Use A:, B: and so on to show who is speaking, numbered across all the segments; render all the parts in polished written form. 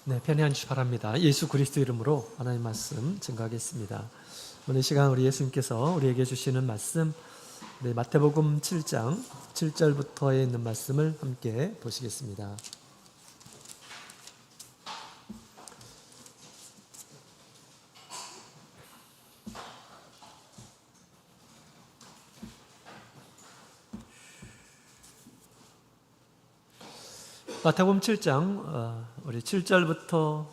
A: 네, 편히 앉으시 바랍니다. 예수 그리스도 이름으로 하나님 말씀 증거하겠습니다. 오늘 시간 우리 예수님께서 우리에게 주시는 말씀, 마태복음 7장 7절부터에 있는 말씀을 함께 보시겠습니다. 마태복음 7장 우리 7절부터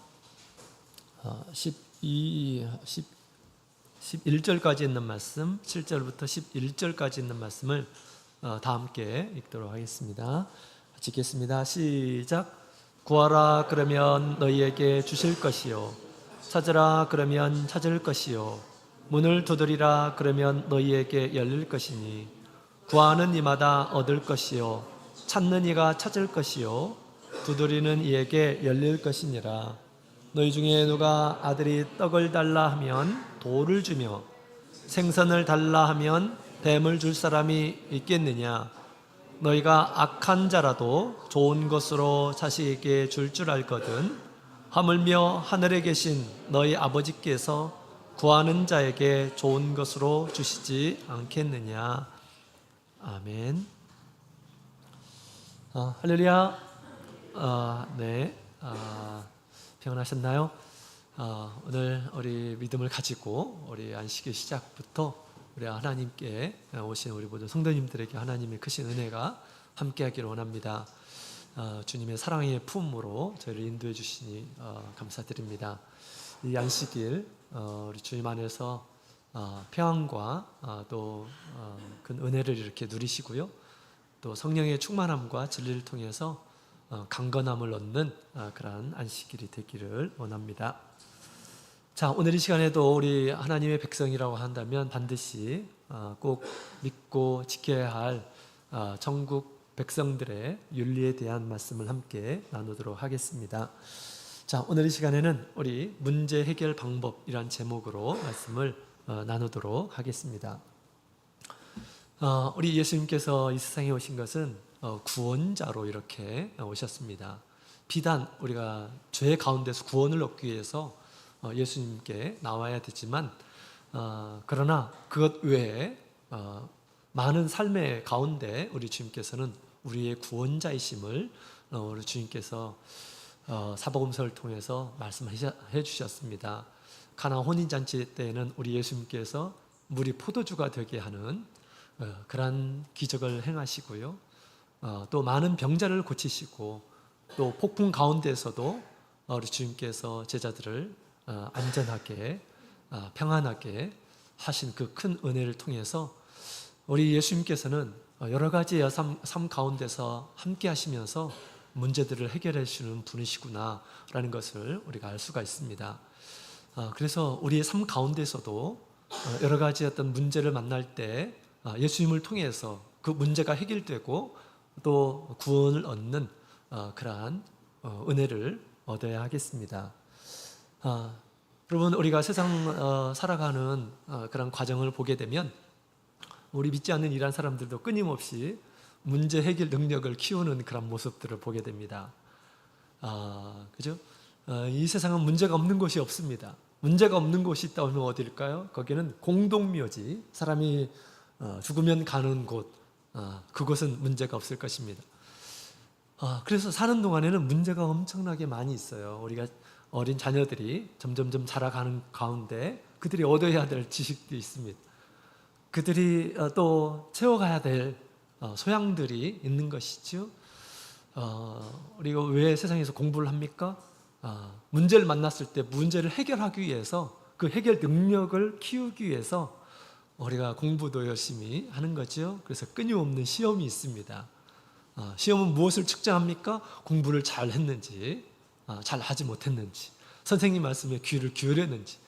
A: 11절까지 있는 말씀, 7절부터 11절까지 있는 말씀을 다 함께 읽도록 하겠습니다. 읽겠습니다. 시작. 구하라 그러면 너희에게 주실 것이요, 찾으라 그러면 찾을 것이요, 문을 두드리라 그러면 너희에게 열릴 것이니, 구하는 이마다 얻을 것이요, 찾는 이가 찾을 것이요, 두드리는 이에게 열릴 것이니라. 너희 중에 누가 아들이 떡을 달라 하면 돌을 주며, 생선을 달라 하면 뱀을 줄 사람이 있겠느냐? 너희가 악한 자라도 좋은 것으로 자식에게 줄 줄 알거든 하물며 하늘에 계신 너희 아버지께서 구하는 자에게 좋은 것으로 주시지 않겠느냐? 아멘. 할렐루야. 평안하셨나요? 오늘 우리 믿음을 가지고 우리 안식일 시작부터 우리 하나님께 오신 우리 모든 성도님들에게 하나님의 크신 은혜가 함께하기를 원합니다. 주님의 사랑의 품으로 저희를 인도해 주시니 감사드립니다. 이 안식일 우리 주님 안에서 평안과 또 큰 은혜를 이렇게 누리시고요, 또 성령의 충만함과 진리를 통해서 강건함을 얻는 그러한 안식일이 되기를 원합니다. 자, 오늘 이 시간에도 우리 하나님의 백성이라고 한다면 반드시 꼭 믿고 지켜야 할 천국 백성들의 윤리에 대한 말씀을 함께 나누도록 하겠습니다. 자, 오늘 이 시간에는 우리 문제 해결 방법이란 제목으로 말씀을 나누도록 하겠습니다. 우리 예수님께서 이 세상에 오신 것은 구원자로 이렇게 오셨습니다. 비단 우리가 죄 가운데서 구원을 얻기 위해서 예수님께 나와야 되지만, 그러나 그것 외에 많은 삶의 가운데 우리 주님께서는 우리의 구원자이심을 우리 주님께서 사복음서를 통해서 말씀해 주셨습니다. 가나 혼인잔치 때에는 우리 예수님께서 물이 포도주가 되게 하는 그러한 기적을 행하시고요, 또 많은 병자를 고치시고, 또 폭풍 가운데에서도 우리 주님께서 제자들을 안전하게 평안하게 하신 그 큰 은혜를 통해서 우리 예수님께서는 여러 가지의 삶 가운데서 함께 하시면서 문제들을 해결해 주시는 분이시구나 라는 것을 우리가 알 수가 있습니다. 그래서 우리의 삶 가운데서도 여러 가지 어떤 문제를 만날 때 예수님을 통해서 그 문제가 해결되고 또 구원을 얻는 그러한 은혜를 얻어야 하겠습니다. 여러분, 우리가 세상 살아가는 그런 과정을 보게 되면 우리 믿지 않는 이러한 사람들도 끊임없이 문제 해결 능력을 키우는 그런 모습들을 보게 됩니다. 그죠? 이 세상은 문제가 없는 곳이 없습니다. 문제가 없는 곳이 있다 하면 어디일까요? 거기는 공동묘지, 사람이 죽으면 가는 곳, 그곳은 문제가 없을 것입니다. 그래서 사는 동안에는 문제가 엄청나게 많이 있어요. 우리가 어린 자녀들이 점점점 자라가는 가운데 그들이 얻어야 될 지식도 있습니다. 그들이 또 채워가야 될 소양들이 있는 것이죠. 우리가 왜 세상에서 공부를 합니까? 문제를 만났을 때 문제를 해결하기 위해서, 그 해결 능력을 키우기 위해서 우리가 공부도 열심히 하는 거죠. 그래서 끊임없는 시험이 있습니다. 시험은 무엇을 측정합니까? 공부를 잘 했는지, 잘 하지 못했는지, 선생님 말씀에 귀를 기울였는지,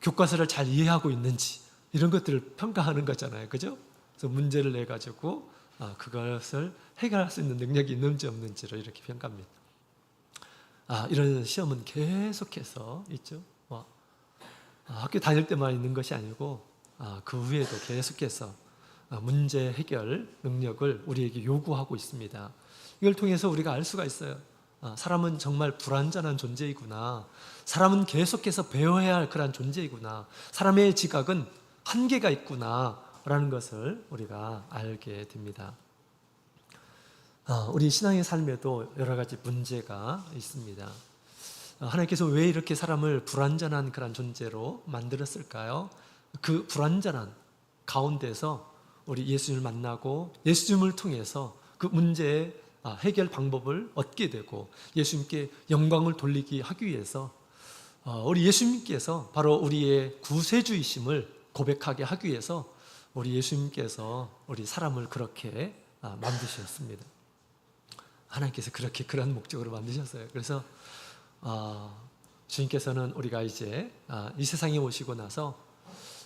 A: 교과서를 잘 이해하고 있는지, 이런 것들을 평가하는 거잖아요. 그죠? 그래서 문제를 내가지고 그것을 해결할 수 있는 능력이 있는지 없는지를 이렇게 평가합니다. 이런 시험은 계속해서 있죠. 학교 다닐 때만 있는 것이 아니고 그 후에도 계속해서 문제 해결 능력을 우리에게 요구하고 있습니다. 이걸 통해서 우리가 알 수가 있어요. 사람은 정말 불완전한 존재이구나. 사람은 계속해서 배워야 할 그런 존재이구나. 사람의 지각은 한계가 있구나 라는 것을 우리가 알게 됩니다. 우리 신앙의 삶에도 여러 가지 문제가 있습니다. 하나님께서 왜 이렇게 사람을 불완전한 그런 존재로 만들었을까요? 그 불완전한 가운데서 우리 예수님을 만나고 예수님을 통해서 그 문제의 해결 방법을 얻게 되고 예수님께 영광을 돌리게 하기 위해서 우리 예수님께서 바로 우리의 구세주이심을 고백하게 하기 위해서 우리 예수님께서 우리 사람을 그렇게 만드셨습니다. 하나님께서 그렇게 그런 목적으로 만드셨어요. 그래서 주님께서는 우리가 이제 이 세상에 오시고 나서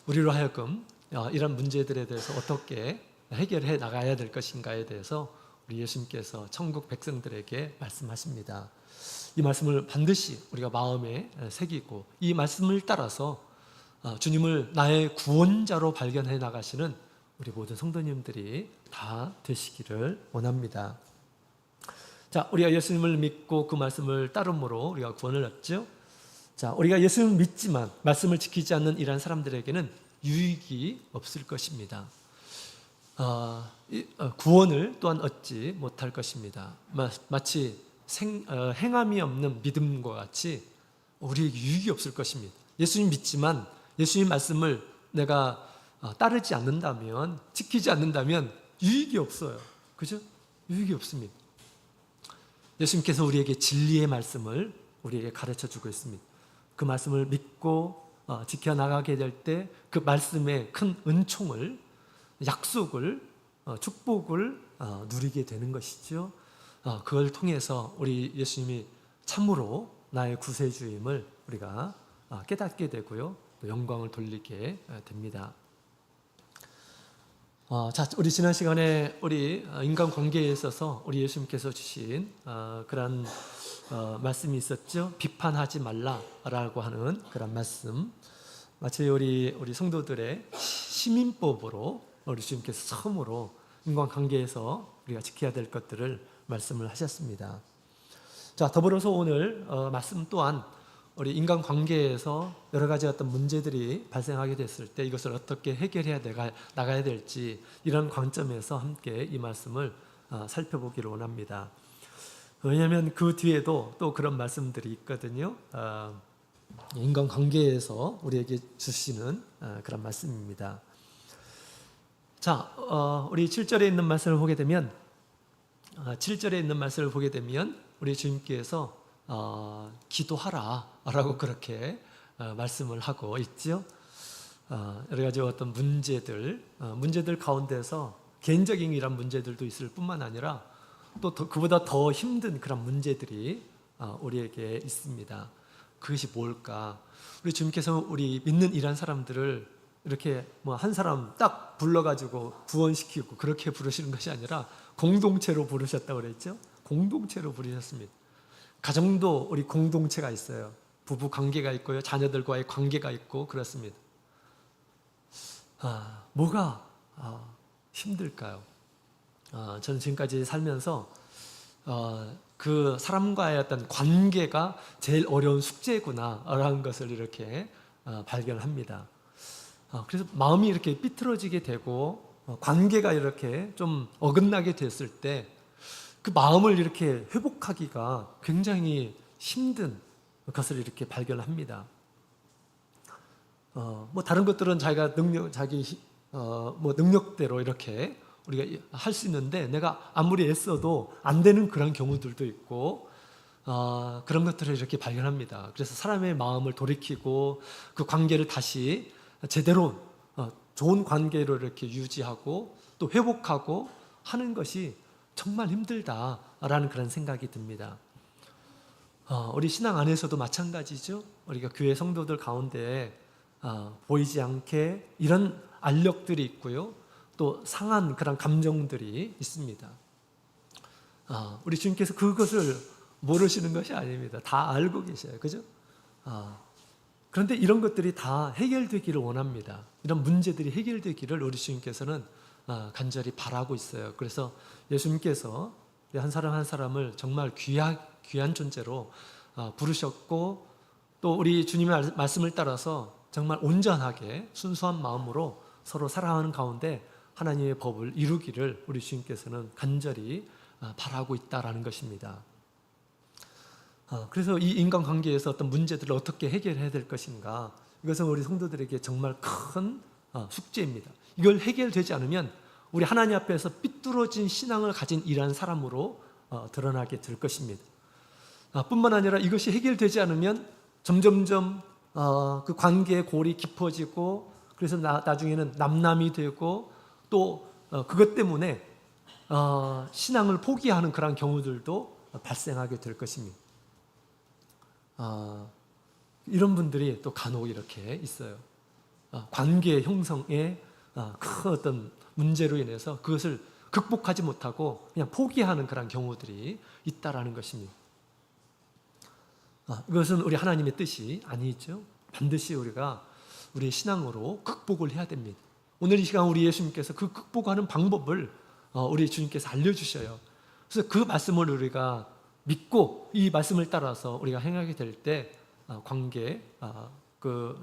A: 우리로 하여금 이런 문제들에 대해서 어떻게 해결해 나가야 될 것인가에 대해서 우리 예수님께서 천국 백성들에게 말씀하십니다. 이 말씀을 반드시 우리가 마음에 새기고 이 말씀을 따라서 주님을 나의 구원자로 발견해 나가시는 우리 모든 성도님들이 다 되시기를 원합니다. 자, 우리가 예수님을 믿고 그 말씀을 따름으로 우리가 구원을 얻죠. 자, 우리가 예수님을 믿지만 말씀을 지키지 않는 이러한 사람들에게는 유익이 없을 것입니다. 구원을 또한 얻지 못할 것입니다. 마치 행함이 없는 믿음과 같이 우리에게 유익이 없을 것입니다. 예수님 믿지만 예수님 말씀을 내가 따르지 않는다면, 지키지 않는다면 유익이 없어요. 그죠? 유익이 없습니다. 예수님께서 우리에게 진리의 말씀을 우리에게 가르쳐 주고 있습니다. 그 말씀을 믿고 지켜나가게 될 때 그 말씀의 큰 은총을, 약속을, 축복을 누리게 되는 것이죠. 그걸 통해서 우리 예수님이 참으로 나의 구세주임을 우리가 깨닫게 되고요. 또 영광을 돌리게 됩니다. 자, 우리 지난 시간에 우리 인간관계에 있어서 우리 예수님께서 주신 그런 말씀이 있었죠. 비판하지 말라라고 하는 그런 말씀. 마치 우리 성도들의 시민법으로 우리 주님께서 처음으로 인간관계에서 우리가 지켜야 될 것들을 말씀을 하셨습니다. 자, 더불어서 오늘 말씀 또한 우리 인간관계에서 여러 가지 어떤 문제들이 발생하게 됐을 때 이것을 어떻게 해결해야 나가야 될지 이런 관점에서 함께 이 말씀을 살펴보기를 원합니다. 왜냐하면 그 뒤에도 또 그런 말씀들이 있거든요. 인간관계에서 우리에게 주시는 그런 말씀입니다. 자, 우리 7절에 있는 말씀을 보게 되면 7절에 있는 말씀을 보게 되면 우리 주님께서 기도하라 라고 그렇게 말씀을 하고 있죠. 여러 가지 어떤 문제들 가운데서 개인적인 이런 문제들도 있을 뿐만 아니라 또 그보다 더 힘든 그런 문제들이 우리에게 있습니다. 그것이 뭘까? 우리 주님께서 우리 믿는 이런 사람들을 이렇게 뭐 한 사람 딱 불러가지고 구원시키고 그렇게 부르시는 것이 아니라 공동체로 부르셨다고 그랬죠. 공동체로 부르셨습니다. 가정도 우리 공동체가 있어요. 부부 관계가 있고요. 자녀들과의 관계가 있고 그렇습니다. 뭐가 힘들까요? 저는 지금까지 살면서 그 사람과의 어떤 관계가 제일 어려운 숙제구나라는 것을 이렇게 발견합니다. 그래서 마음이 이렇게 삐뚤어지게 되고 관계가 이렇게 좀 어긋나게 됐을 때 그 마음을 이렇게 회복하기가 굉장히 힘든 것을 이렇게 발견합니다. 뭐 다른 것들은 자기 능력대로 이렇게 우리가 할 수 있는데 내가 아무리 애써도 안 되는 그런 경우들도 있고 그런 것들을 이렇게 발견합니다. 그래서 사람의 마음을 돌이키고 그 관계를 다시 제대로 좋은 관계로 이렇게 유지하고 또 회복하고 하는 것이 정말 힘들다라는 그런 생각이 듭니다. 우리 신앙 안에서도 마찬가지죠. 우리가 교회 성도들 가운데 보이지 않게 이런 알력들이 있고요. 또 상한 그런 감정들이 있습니다. 우리 주님께서 그것을 모르시는 것이 아닙니다. 다 알고 계셔요. 그죠? 그런데 이런 것들이 다 해결되기를 원합니다. 이런 문제들이 해결되기를 우리 주님께서는 간절히 바라고 있어요. 그래서 예수님께서 한 사람 한 사람을 정말 귀한 존재로 부르셨고, 또 우리 주님의 말씀을 따라서 정말 온전하게 순수한 마음으로 서로 사랑하는 가운데 하나님의 법을 이루기를 우리 주님께서는 간절히 바라고 있다라는 것입니다. 그래서 이 인간관계에서 어떤 문제들을 어떻게 해결해야 될 것인가, 이것은 우리 성도들에게 정말 큰 숙제입니다. 이걸 해결되지 않으면 우리 하나님 앞에서 삐뚤어진 신앙을 가진 이러한 사람으로 드러나게 될 것입니다. 뿐만 아니라 이것이 해결되지 않으면 점점점 그 관계의 골이 깊어지고, 그래서 나중에는 남남이 되고, 또 그것 때문에 신앙을 포기하는 그런 경우들도 발생하게 될 것입니다. 이런 분들이 또 간혹 이렇게 있어요. 관계 형성에 큰 어떤 문제로 인해서 그것을 극복하지 못하고 그냥 포기하는 그런 경우들이 있다라는 것입니다. 이것은 우리 하나님의 뜻이 아니죠. 반드시 우리가 우리의 신앙으로 극복을 해야 됩니다. 오늘 이 시간 우리 예수님께서 그 극복하는 방법을 우리 주님께서 알려주셔요. 그래서 그 말씀을 우리가 믿고 이 말씀을 따라서 우리가 행하게 될 때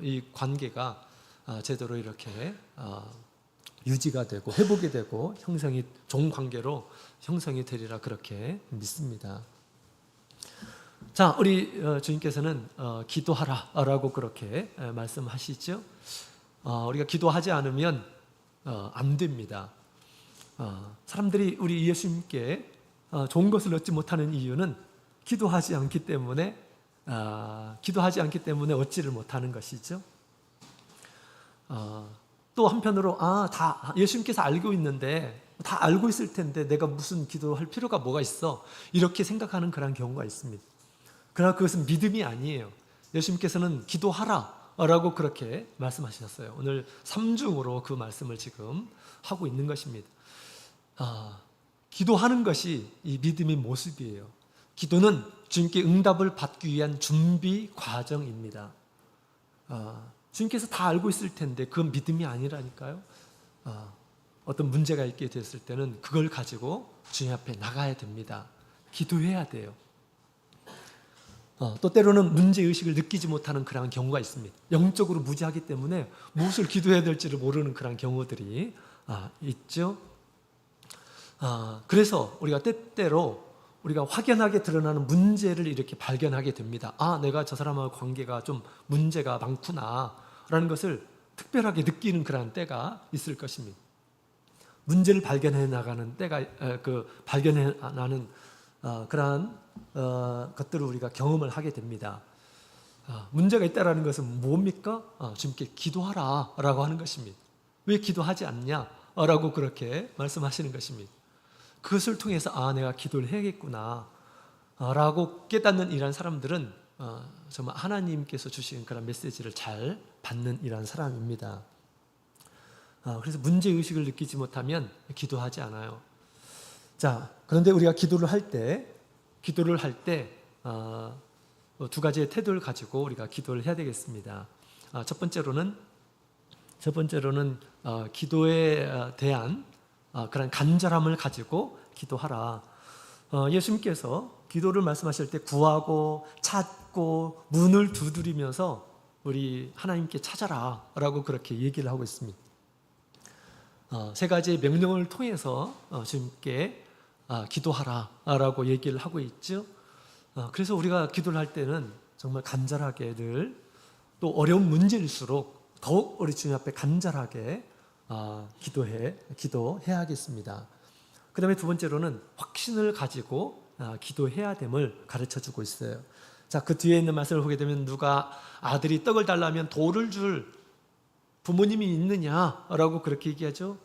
A: 이 관계가 제대로 이렇게 유지가 되고 회복이 되고 형성이 좋은 관계로 형성이 되리라 그렇게 믿습니다. 자, 우리 주님께서는 기도하라라고 그렇게 말씀하시죠. 우리가 기도하지 않으면 안 됩니다. 사람들이 우리 예수님께 좋은 것을 얻지 못하는 이유는 기도하지 않기 때문에 얻지를 못하는 것이죠. 또 한편으로 다 예수님께서 알고 있는데, 다 알고 있을 텐데 내가 무슨 기도할 필요가 뭐가 있어, 이렇게 생각하는 그런 경우가 있습니다. 그러나 그것은 믿음이 아니에요. 예수님께서는 기도하라라고 그렇게 말씀하셨어요. 오늘 3중으로 그 말씀을 지금 하고 있는 것입니다. 기도하는 것이 이 믿음의 모습이에요. 기도는 주님께 응답을 받기 위한 준비 과정입니다. 주님께서 다 알고 있을 텐데 그건 믿음이 아니라니까요. 어떤 문제가 있게 됐을 때는 그걸 가지고 주님 앞에 나가야 됩니다. 기도해야 돼요. 또 때로는 문제의식을 느끼지 못하는 그런 경우가 있습니다. 영적으로 무지하기 때문에 무엇을 기도해야 될지를 모르는 그런 경우들이 있죠. 그래서 우리가 때때로 우리가 확연하게 드러나는 문제를 이렇게 발견하게 됩니다. 내가 저 사람하고 관계가 좀 문제가 많구나 라는 것을 특별하게 느끼는 그런 때가 있을 것입니다. 문제를 발견해 나가는 때가, 발견해 나는 그러한 것들을 우리가 경험을 하게 됩니다. 문제가 있다라는 것은 뭡니까? 주님께 기도하라 라고 하는 것입니다. 왜 기도하지 않냐? 라고 그렇게 말씀하시는 것입니다. 그것을 통해서 내가 기도를 해야겠구나 라고 깨닫는 이러한 사람들은 정말 하나님께서 주신 그런 메시지를 잘 받는 이러한 사람입니다. 그래서 문제의식을 느끼지 못하면 기도하지 않아요. 자, 그런데 우리가 기도를 할 때 두 가지의 태도를 가지고 우리가 기도를 해야 되겠습니다. 첫 번째로는 기도에 대한 그런 간절함을 가지고 기도하라. 예수님께서 기도를 말씀하실 때 구하고 찾고 문을 두드리면서 우리 하나님께 찾아라 라고 그렇게 얘기를 하고 있습니다. 세 가지의 명령을 통해서 주님께 기도하라 라고 얘기를 하고 있죠. 그래서 우리가 기도를 할 때는 정말 간절하게 늘, 또 어려운 문제일수록 더욱 우리 주님 앞에 간절하게 기도해야겠습니다. 그 다음에 두 번째로는 확신을 가지고 기도해야 됨을 가르쳐주고 있어요. 자, 그 뒤에 있는 말씀을 보게 되면 누가 아들이 떡을 달라면 돌을 줄 부모님이 있느냐라고 그렇게 얘기하죠.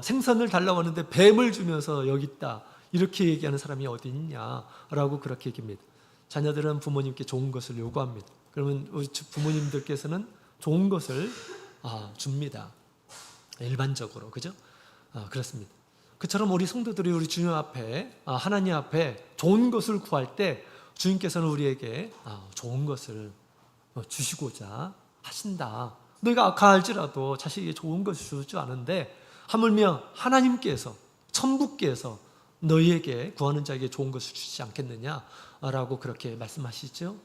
A: 생선을 달라고 하는데 뱀을 주면서 여기 있다, 이렇게 얘기하는 사람이 어디 있냐라고 그렇게 얘기합니다. 자녀들은 부모님께 좋은 것을 요구합니다. 그러면 우리 부모님들께서는 좋은 것을 줍니다. 일반적으로, 그죠? 그렇습니다. 그처럼 우리 성도들이 우리 주님 앞에, 하나님 앞에 좋은 것을 구할 때 주님께서는 우리에게 좋은 것을 주시고자 하신다. 너희가 악할지라도 자식에게 좋은 것을 주지 않은데 하물며 하나님께서, 천부께서 너희에게 구하는 자에게 좋은 것을 주시지 않겠느냐라고 그렇게 말씀하시죠.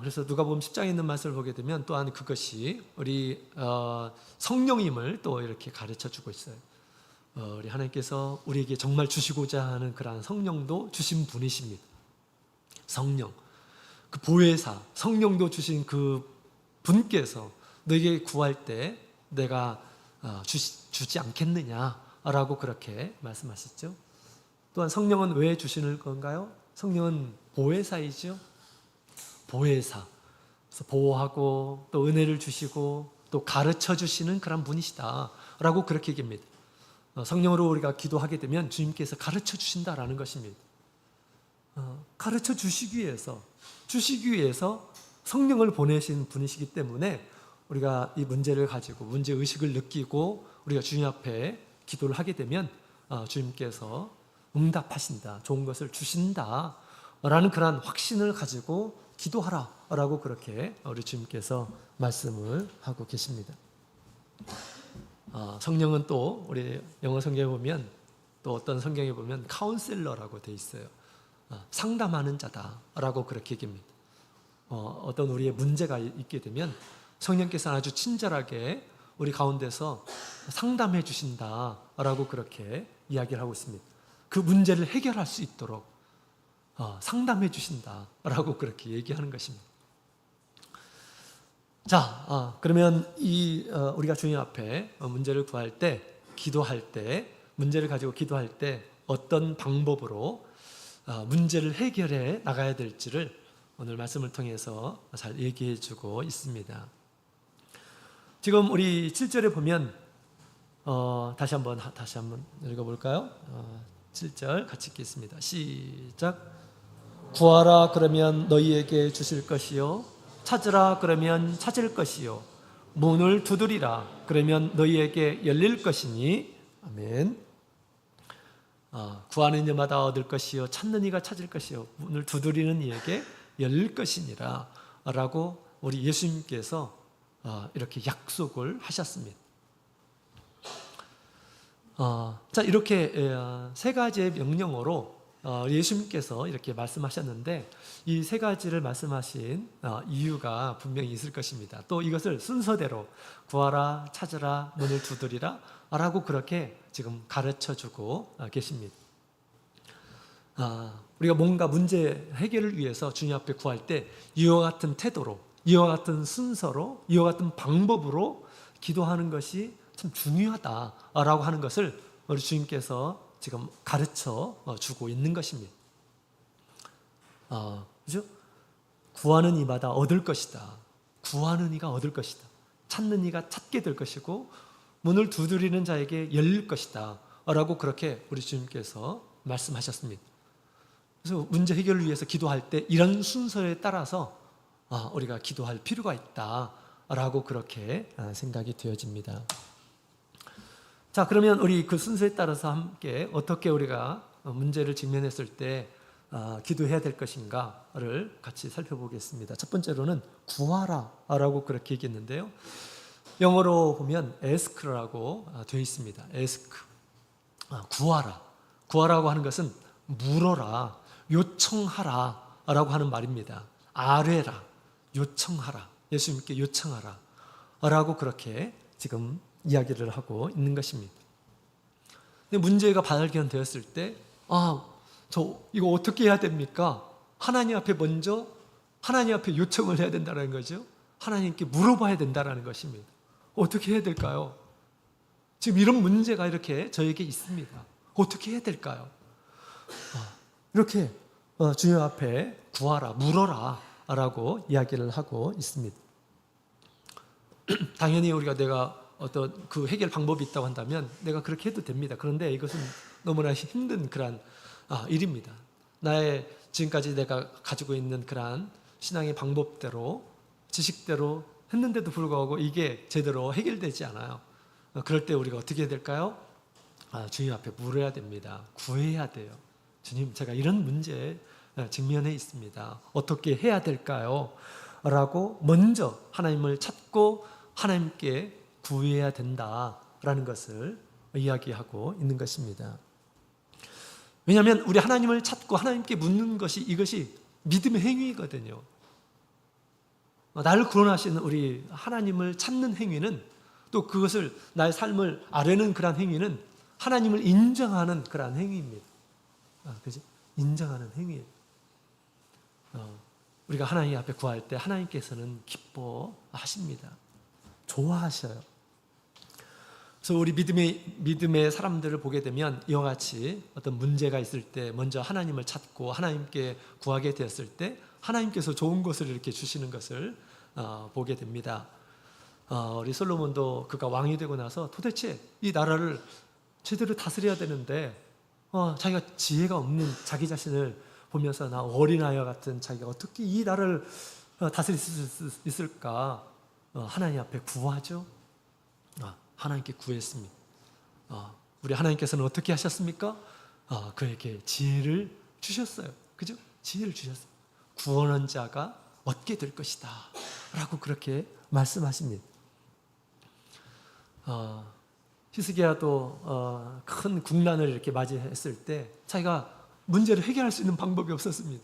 A: 그래서 누가복음 10장에 있는 말씀을 보게 되면 또한 그것이 우리 성령임을 또 이렇게 가르쳐 주고 있어요. 우리 하나님께서 우리에게 정말 주시고자 하는 그러한 성령도 주신 분이십니다. 성령, 그 보혜사, 성령도 주신 그 분께서 너에게 구할 때 내가 주지 않겠느냐라고 그렇게 말씀하셨죠. 또한 성령은 왜 주시는 건가요? 성령은 보혜사이죠. 보혜사, 그래서 보호하고 또 은혜를 주시고 또 가르쳐 주시는 그런 분이시다라고 그렇게 얘기합니다. 성령으로 우리가 기도하게 되면 주님께서 가르쳐 주신다라는 것입니다. 가르쳐 주시기 위해서 성령을 보내신 분이시기 때문에 우리가 이 문제를 가지고 문제의식을 느끼고 우리가 주님 앞에 기도를 하게 되면 주님께서 응답하신다, 좋은 것을 주신다 라는 그런 확신을 가지고 기도하라라고 그렇게 우리 주님께서 말씀을 하고 계십니다. 성령은 또 우리 영어 성경에 보면 또 어떤 성경에 보면 카운셀러라고 돼 있어요. 상담하는 자다라고 그렇게 얘기합니다. 어떤 우리의 문제가 있게 되면 성령께서 아주 친절하게 우리 가운데서 상담해 주신다라고 그렇게 이야기를 하고 있습니다. 그 문제를 해결할 수 있도록 상담해 주신다라고 그렇게 얘기하는 것입니다. 자, 그러면 우리가 주님 앞에 문제를 구할 때, 기도할 때, 문제를 가지고 기도할 때 어떤 방법으로 문제를 해결해 나가야 될지를 오늘 말씀을 통해서 잘 얘기해 주고 있습니다. 지금 우리 7절에 보면 다시 한번 읽어볼까요? 7절 같이 읽겠습니다. 시작. 구하라 그러면 너희에게 주실 것이요 찾으라 그러면 찾을 것이요 문을 두드리라 그러면 너희에게 열릴 것이니 아멘. 구하는 이마다 얻을 것이요 찾는 이가 찾을 것이요 문을 두드리는 이에게 열릴 것이니라 라고 우리 예수님께서 이렇게 약속을 하셨습니다. 자, 이렇게 세 가지의 명령어로 예수님께서 이렇게 말씀하셨는데 이 세 가지를 말씀하신 이유가 분명히 있을 것입니다. 또 이것을 순서대로 구하라, 찾으라, 문을 두드리라 라고 그렇게 지금 가르쳐주고 계십니다. 우리가 뭔가 문제 해결을 위해서 주님 앞에 구할 때 이와 같은 태도로, 이와 같은 순서로, 이와 같은 방법으로 기도하는 것이 참 중요하다라고 하는 것을 우리 주님께서 지금 가르쳐 주고 있는 것입니다. 그죠? 구하는 이마다 얻을 것이다. 구하는 이가 얻을 것이다. 찾는 이가 찾게 될 것이고 문을 두드리는 자에게 열릴 것이다 라고 그렇게 우리 주님께서 말씀하셨습니다. 그래서 문제 해결을 위해서 기도할 때 이런 순서에 따라서 우리가 기도할 필요가 있다라고 그렇게 생각이 되어집니다. 자, 그러면 우리 그 순서에 따라서 함께 어떻게 우리가 문제를 직면했을 때 기도해야 될 것인가를 같이 살펴보겠습니다. 첫 번째로는 구하라라고 그렇게 얘기했는데요. 영어로 보면 ask라고 되어 있습니다. ask, 구하라. 구하라고 하는 것은 물어라, 요청하라 라고 하는 말입니다. 아뢰라, 요청하라, 예수님께 요청하라 라고 그렇게 지금 이야기를 하고 있는 것입니다. 근데 문제가 발견되었을 때 저 이거 어떻게 해야 됩니까? 하나님 앞에 먼저 하나님 앞에 요청을 해야 된다는 거죠. 하나님께 물어봐야 된다는 것입니다. 어떻게 해야 될까요? 지금 이런 문제가 이렇게 저에게 있습니다. 어떻게 해야 될까요? 이렇게 주님 앞에 구하라, 물어라 라고 이야기를 하고 있습니다. 당연히 우리가 내가 어떤 그 해결 방법이 있다고 한다면 내가 그렇게 해도 됩니다. 그런데 이것은 너무나 힘든 그런 일입니다. 나의 지금까지 내가 가지고 있는 그런 신앙의 방법대로 지식대로 했는데도 불구하고 이게 제대로 해결되지 않아요. 그럴 때 우리가 어떻게 해야 될까요? 주님 앞에 물어야 됩니다. 구해야 돼요. 주님, 제가 이런 문제에 직면해 있습니다. 어떻게 해야 될까요? 라고 먼저 하나님을 찾고 하나님께 구해야 된다라는 것을 이야기하고 있는 것입니다. 왜냐하면 우리 하나님을 찾고 하나님께 묻는 것이 이것이 믿음의 행위거든요. 나를 구원하시는 우리 하나님을 찾는 행위는 또 그것을 나의 삶을 아뢰는 그러한 행위는 하나님을 인정하는 그러한 행위입니다. 그죠? 인정하는 행위예요. 우리가 하나님 앞에 구할 때 하나님께서는 기뻐하십니다. 좋아하셔요. 그래서 우리 믿음의 사람들을 보게 되면 이와 같이 어떤 문제가 있을 때 먼저 하나님을 찾고 하나님께 구하게 되었을 때 하나님께서 좋은 것을 이렇게 주시는 것을 보게 됩니다. 우리 솔로몬도 그가 왕이 되고 나서 도대체 이 나라를 제대로 다스려야 되는데 자기가 지혜가 없는 자기 자신을 보면서 나 어린아이와 같은 자기가 어떻게 이 나라를 다스릴 수 있을까 하나님 앞에 구하죠. 하나님께 구했습니다. 우리 하나님께서는 어떻게 하셨습니까? 그에게 지혜를 주셨어요. 그죠? 지혜를 주셨어요. 구원한 자가 얻게 될 것이다 라고 그렇게 말씀하십니다. 히스기야도 큰 국난을 이렇게 맞이했을 때 자기가 문제를 해결할 수 있는 방법이 없었습니다.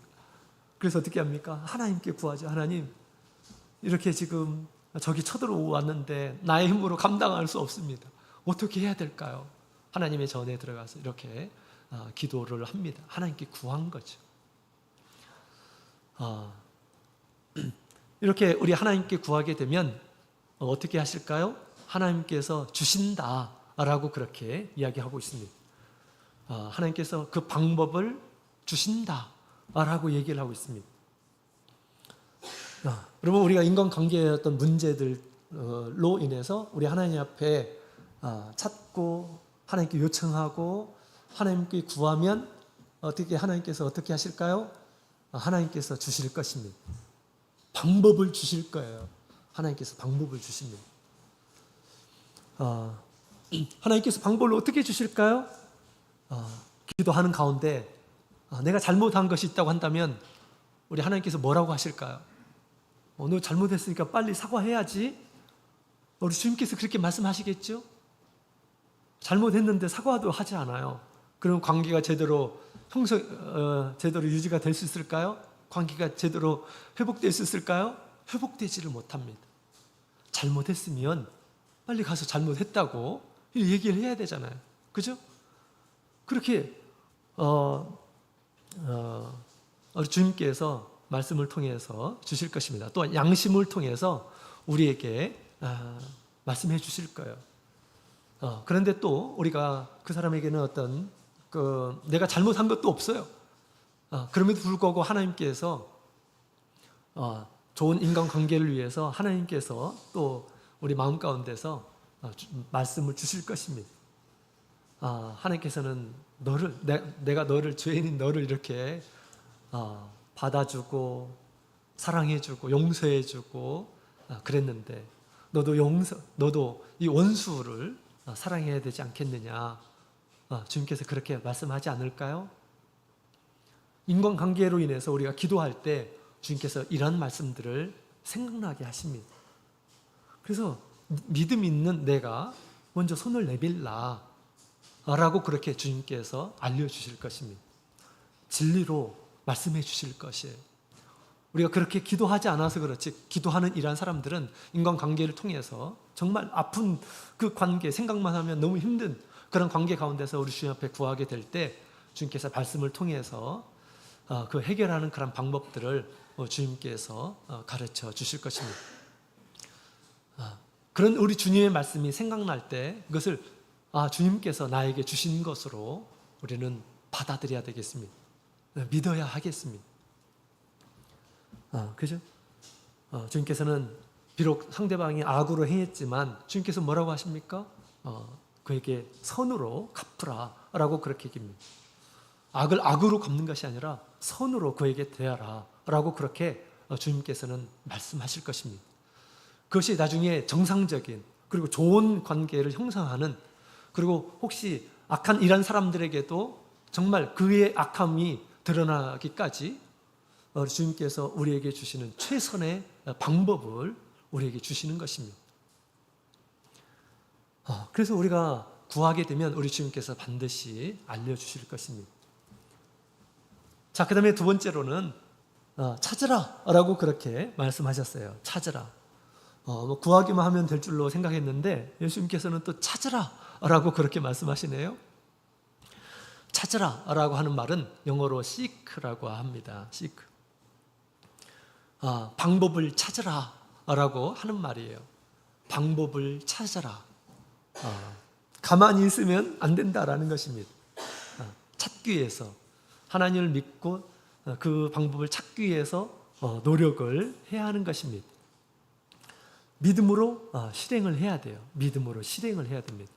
A: 그래서 어떻게 합니까? 하나님께 구하죠. 하나님, 이렇게 지금 적이 쳐들어왔는데 나의 힘으로 감당할 수 없습니다. 어떻게 해야 될까요? 하나님의 전에 들어가서 이렇게 기도를 합니다. 하나님께 구한 거죠. 이렇게 우리 하나님께 구하게 되면 어떻게 하실까요? 하나님께서 주신다라고 그렇게 이야기하고 있습니다. 하나님께서 그 방법을 주신다라고 얘기를 하고 있습니다. 여러분, 우리가 인간관계의 어떤 문제들로 인해서 우리 하나님 앞에 찾고 하나님께 요청하고 하나님께 구하면 하나님께서 어떻게 하실까요? 하나님께서 주실 것입니다. 방법을 주실 거예요. 하나님께서 방법을 주십니다. 하나님께서 방법을 어떻게 주실까요? 기도하는 가운데 내가 잘못한 것이 있다고 한다면 우리 하나님께서 뭐라고 하실까요? 너 잘못했으니까 빨리 사과해야지. 우리 주님께서 그렇게 말씀하시겠죠? 잘못했는데 사과도 하지 않아요. 그럼 관계가 제대로 유지가 될 수 있을까요? 관계가 제대로 회복될 수 있을까요? 회복되지를 못합니다. 잘못했으면 빨리 가서 잘못했다고 얘기를 해야 되잖아요. 그죠? 그렇게 우리 주님께서 말씀을 통해서 주실 것입니다. 또한 양심을 통해서 우리에게 말씀해 주실 거예요. 그런데 또 우리가 그 사람에게는 어떤 내가 잘못한 것도 없어요. 그럼에도 불구하고 하나님께서 좋은 인간관계를 위해서 하나님께서 또 우리 마음 가운데서 말씀을 주실 것입니다. 하나님께서는 내가 너를, 죄인인 너를 이렇게 받아주고 사랑해주고 용서해주고 그랬는데 너도 이 원수를 사랑해야 되지 않겠느냐. 주님께서 그렇게 말씀하지 않을까요? 인간관계로 인해서 우리가 기도할 때 주님께서 이런 말씀들을 생각나게 하십니다. 그래서 믿음 있는 내가 먼저 손을 내밀라 라고 그렇게 주님께서 알려주실 것입니다. 진리로 말씀해 주실 것이에요. 우리가 그렇게 기도하지 않아서 그렇지, 기도하는 이러한 사람들은 인간관계를 통해서 정말 아픈 그 관계 생각만 하면 너무 힘든 그런 관계 가운데서 우리 주님 앞에 구하게 될 때 주님께서 말씀을 통해서 그 해결하는 그런 방법들을 주님께서 가르쳐 주실 것입니다. 그런 우리 주님의 말씀이 생각날 때 그것을 주님께서 나에게 주신 것으로 우리는 받아들여야 되겠습니다. 믿어야 하겠습니다. 그죠? 주님께서는 비록 상대방이 악으로 행했지만 주님께서 뭐라고 하십니까? 그에게 선으로 갚으라 라고 그렇게 얘기합니다. 악을 악으로 갚는 것이 아니라 선으로 그에게 대하라 라고 그렇게 주님께서는 말씀하실 것입니다. 그것이 나중에 정상적인 그리고 좋은 관계를 형성하는, 그리고 혹시 악한 이런 사람들에게도 정말 그의 악함이 드러나기까지 주님께서 우리에게 주시는 최선의 방법을 우리에게 주시는 것입니다. 그래서 우리가 구하게 되면 우리 주님께서 반드시 알려주실 것입니다. 자, 그 다음에 두 번째로는 찾으라라고 그렇게 말씀하셨어요. 찾으라. 뭐 구하기만 하면 될 줄로 생각했는데 예수님께서는 또 찾으라라고 그렇게 말씀하시네요. 찾으라라고 하는 말은 영어로 seek라고 합니다. seek. 방법을 찾으라라고 하는 말이에요. 방법을 찾아라. 가만히 있으면 안 된다라는 것입니다. 찾기 위해서 하나님을 믿고 그 방법을 찾기 위해서 노력을 해야 하는 것입니다. 믿음으로 실행을 해야 돼요. 믿음으로 실행을 해야 됩니다.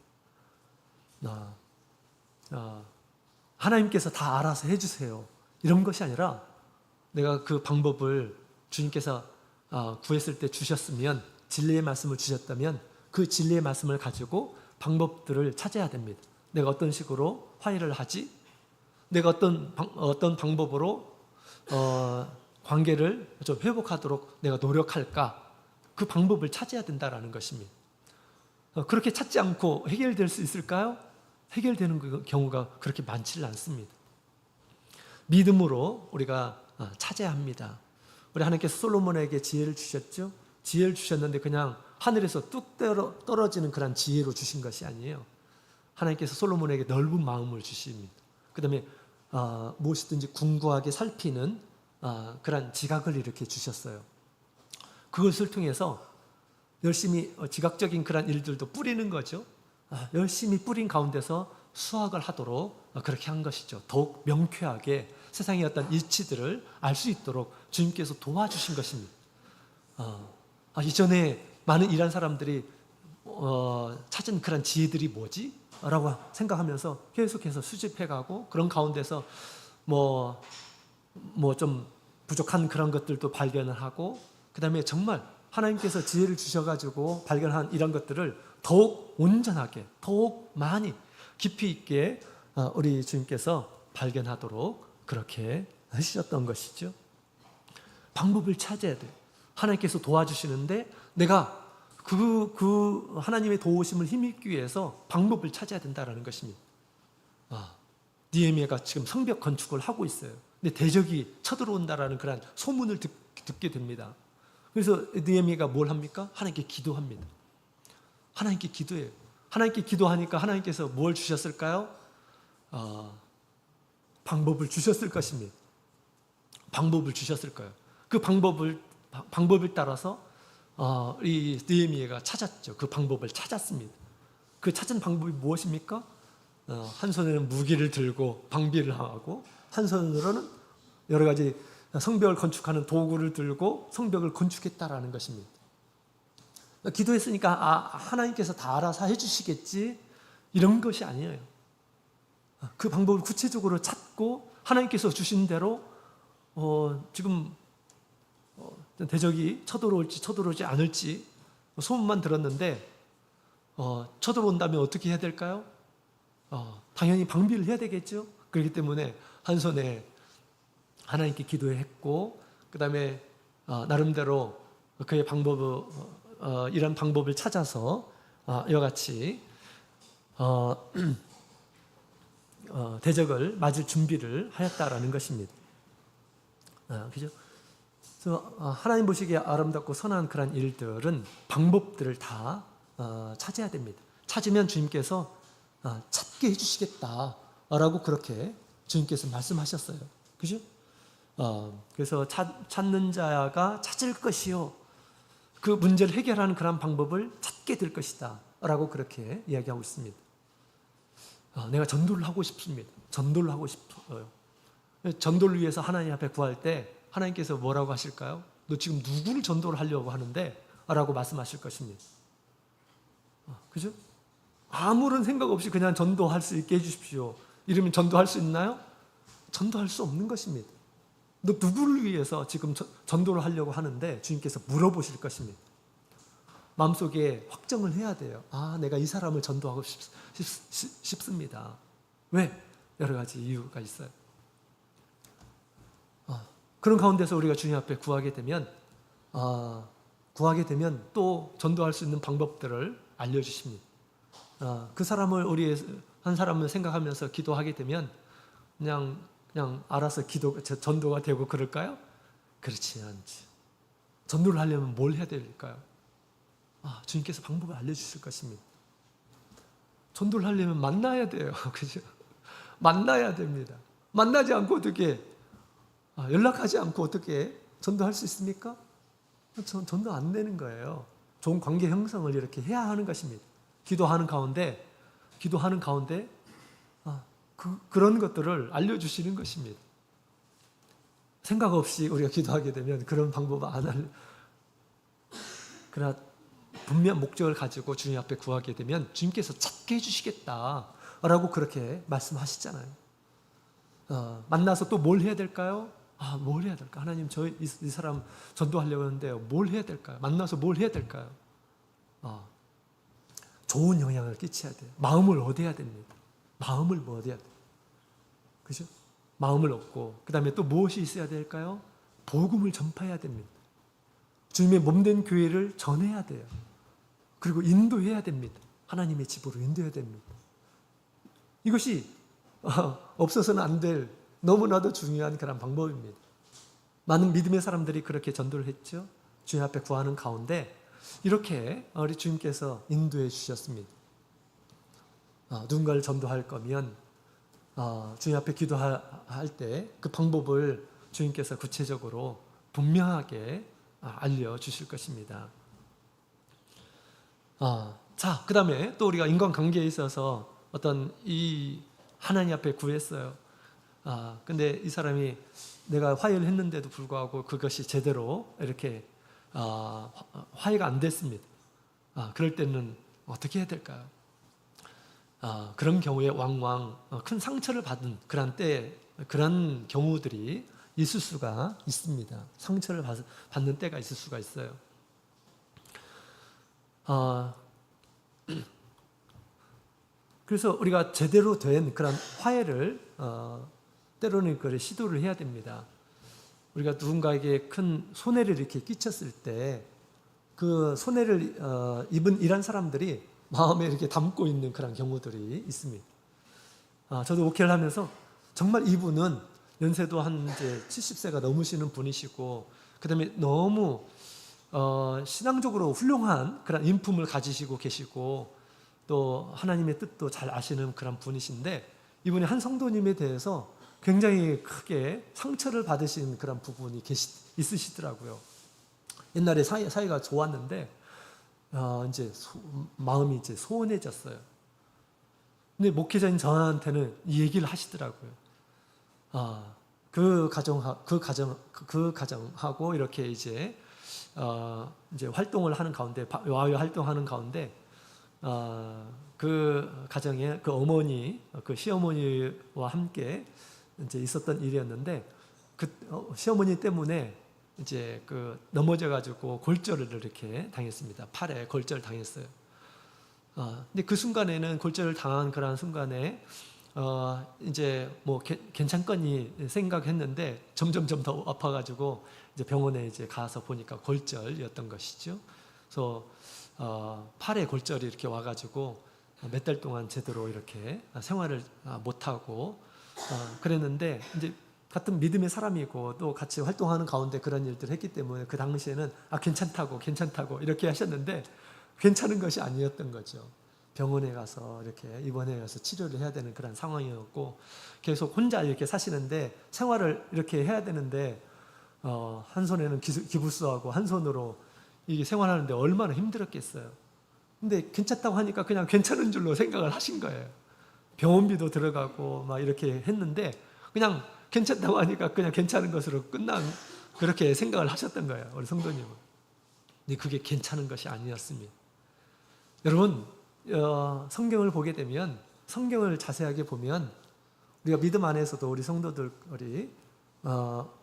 A: 하나님께서 다 알아서 해주세요. 이런 것이 아니라 내가 그 방법을 주님께서 구했을 때 주셨으면, 진리의 말씀을 주셨다면 그 진리의 말씀을 가지고 방법들을 찾아야 됩니다. 내가 어떤 식으로 화해를 하지? 내가 어떤 방법으로 관계를 좀 회복하도록 내가 노력할까? 그 방법을 찾아야 된다는 것입니다. 그렇게 찾지 않고 해결될 수 있을까요? 해결되는 경우가 그렇게 많지는 않습니다. 믿음으로 우리가 찾아야 합니다. 우리 하나님께서 솔로몬에게 지혜를 주셨죠? 지혜를 주셨는데 그냥 하늘에서 뚝 떨어지는 그런 지혜로 주신 것이 아니에요. 하나님께서 솔로몬에게 넓은 마음을 주십니다. 그 다음에 무엇이든지 궁구하게 살피는 그런 지각을 이렇게 주셨어요. 그것을 통해서 열심히 지각적인 그런 일들도 뿌리는 거죠. 열심히 뿌린 가운데서 수확을 하도록 그렇게 한 것이죠. 더욱 명쾌하게 세상의 어떤 이치들을 알 수 있도록 주님께서 도와주신 것입니다. 이전에 많은 일한 사람들이 찾은 그런 지혜들이 뭐지? 라고 생각하면서 계속해서 수집해가고 그런 가운데서 뭐 좀 부족한 그런 것들도 발견을 하고 그 다음에 정말 하나님께서 지혜를 주셔가지고 발견한 이런 것들을 더욱 온전하게, 더욱 많이 깊이 있게 우리 주님께서 발견하도록 그렇게 하셨던 것이죠. 방법을 찾아야 돼요. 하나님께서 도와주시는데 내가 그 하나님의 도우심을 힘입기 위해서 방법을 찾아야 된다는 것입니다. 느헤미야가 지금 성벽 건축을 하고 있어요. 근데 대적이 쳐들어온다라는 그런 소문을 듣게 됩니다. 그래서 느헤미야가 뭘 합니까? 하나님께 기도합니다. 하나님께 기도해요. 하나님께 기도하니까 하나님께서 뭘 주셨을까요? 방법을 주셨을 것입니다. 방법을 주셨을 거예요. 그 방법을 따라서 이 느헤미야가 찾았죠. 그 방법을 찾았습니다. 그 찾은 방법이 무엇입니까? 한 손에는 무기를 들고 방비를 하고 한 손으로는 여러 가지 성벽을 건축하는 도구를 들고 성벽을 건축했다라는 것입니다. 기도했으니까 하나님께서 다 알아서 해주시겠지 이런 것이 아니에요. 그 방법을 구체적으로 찾고 하나님께서 주신 대로 지금 대적이 쳐들어올지 쳐들어오지 않을지 소문만 들었는데 쳐들어온다면 어떻게 해야 될까요? 당연히 방비를 해야 되겠죠. 그렇기 때문에 한 손에 하나님께 기도했고 그 다음에 나름대로 그의 이런 방법을 찾아서 이와 같이 대적을 맞을 준비를 하였다라는 것입니다. 그죠? 그래서 하나님 보시기에 아름답고 선한 그런 일들은 방법들을 다 찾아야 됩니다. 찾으면 주님께서 찾게 해주시겠다라고 그렇게 주님께서 말씀하셨어요. 그죠? 그래서 찾는 자가 찾을 것이요. 그 문제를 해결하는 그런 방법을 찾게 될 것이다. 라고 그렇게 이야기하고 있습니다. 내가 전도를 하고 싶습니다. 전도를 하고 싶어요. 전도를 위해서 하나님 앞에 구할 때 하나님께서 뭐라고 하실까요? 너 지금 누구를 전도를 하려고 하는데? 라고 말씀하실 것입니다. 그죠? 아무런 생각 없이 그냥 전도할 수 있게 해주십시오. 이러면 전도할 수 있나요? 전도할 수 없는 것입니다. 너 누구를 위해서 지금 전도를 하려고 하는데 주님께서 물어보실 것입니다. 마음속에 확정을 해야 돼요. 내가 이 사람을 전도하고 싶습니다. 왜? 여러 가지 이유가 있어요. 그런 가운데서 우리가 주님 앞에 구하게 되면 또 전도할 수 있는 방법들을 알려주십니다. 그 사람을 한 사람을 생각하면서 기도하게 되면 그냥 그냥 알아서 전도가 되고 그럴까요? 그렇지 않지. 전도를 하려면 뭘 해야 될까요? 주님께서 방법을 알려주실 것입니다. 전도를 하려면 만나야 돼요. 그죠? 만나야 됩니다. 만나지 않고 어떻게, 연락하지 않고 어떻게 전도할 수 있습니까? 전도 안 되는 거예요. 좋은 관계 형성을 이렇게 해야 하는 것입니다. 기도하는 가운데 그런 것들을 알려주시는 것입니다. 생각 없이 우리가 기도하게 되면 그런 방법 안 할. 그러나 분명 목적을 가지고 주님 앞에 구하게 되면 주님께서 찾게 해주시겠다라고 그렇게 말씀하시잖아요. 만나서 또 뭘 해야 될까요? 뭘 해야 될까? 하나님, 이 사람 전도하려고 하는데요. 뭘 해야 될까요? 만나서 뭘 해야 될까요? 좋은 영향을 끼쳐야 돼요. 마음을 얻어야 됩니다. 마음을 얻어야 돼요. 그죠? 마음을 얻고, 그 다음에 또 무엇이 있어야 될까요? 복음을 전파해야 됩니다. 주님의 몸된 교회를 전해야 돼요. 그리고 인도해야 됩니다. 하나님의 집으로 인도해야 됩니다. 이것이 없어서는 안 될 너무나도 중요한 그런 방법입니다. 많은 믿음의 사람들이 그렇게 전도를 했죠. 주님 앞에 구하는 가운데 이렇게 우리 주님께서 인도해 주셨습니다. 누군가를 전도할 거면 주님 앞에 기도할 때 그 방법을 주님께서 구체적으로 분명하게 알려주실 것입니다. 자, 그 다음에 또 우리가 인간관계에 있어서 어떤 이 하나님 앞에 구했어요. 근데 이 사람이 내가 화해를 했는데도 불구하고 그것이 제대로 이렇게 화해가 안 됐습니다. 그럴 때는 어떻게 해야 될까요? 그런 경우에 왕왕 큰 상처를 받은 그런 경우들이 있을 수가 있습니다. 상처를 받는 때가 있을 수가 있어요. 그래서 우리가 제대로 된 그런 화해를 때로는 그걸 시도를 해야 됩니다. 우리가 누군가에게 큰 손해를 이렇게 끼쳤을 때 그 손해를 입은 이런 사람들이 마음에 이렇게 담고 있는 그런 경우들이 있습니다. 저도 목회를 하면서 정말 이분은 연세도 한 이제 70세가 넘으시는 분이시고, 그 다음에 너무 신앙적으로 훌륭한 그런 인품을 가지시고 계시고, 또 하나님의 뜻도 잘 아시는 그런 분이신데, 이분이 한 성도님에 대해서 굉장히 크게 상처를 받으신 그런 부분이 있으시더라고요. 옛날에 사이가 좋았는데 이제 마음이 이제 소원해졌어요. 근데 목회자인 저한테는 이 얘기를 하시더라고요. 그 가정하고 이렇게 이제 활동을 하는 가운데, 와요 활동하는 가운데, 그 가정에 그 어머니, 그 시어머니와 함께 이제 있었던 일이었는데, 그 시어머니 때문에 이제 넘어져가지고 골절을 이렇게 당했습니다. 팔에 골절 당했어요. 근데 그 순간에는 골절을 당한 그런 순간에 이제 뭐 괜찮거니 생각했는데 점점 더 아파가지고 이제 병원에 이제 가서 보니까 골절이었던 것이죠. 그래서 팔에 골절이 이렇게 와가지고 몇 달 동안 제대로 이렇게 생활을 못하고 그랬는데, 이제 같은 믿음의 사람이고 또 같이 활동하는 가운데 그런 일들을 했기 때문에 그 당시에는 괜찮다고 이렇게 하셨는데, 괜찮은 것이 아니었던 거죠. 병원에 가서 이렇게 입원해 가서 치료를 해야 되는 그런 상황이었고, 계속 혼자 이렇게 사시는데 생활을 이렇게 해야 되는데 한 손에는 기부스하고 한 손으로 이게 생활하는데 얼마나 힘들었겠어요. 근데 괜찮다고 하니까 그냥 괜찮은 줄로 생각을 하신 거예요. 병원비도 들어가고 막 이렇게 했는데 그냥 괜찮다고 하니까 그냥 괜찮은 것으로 그렇게 생각을 하셨던 거예요, 우리 성도님은. 근데 그게 괜찮은 것이 아니었습니다. 여러분, 성경을 보게 되면, 성경을 자세하게 보면 우리가 믿음 안에서도 우리 성도들이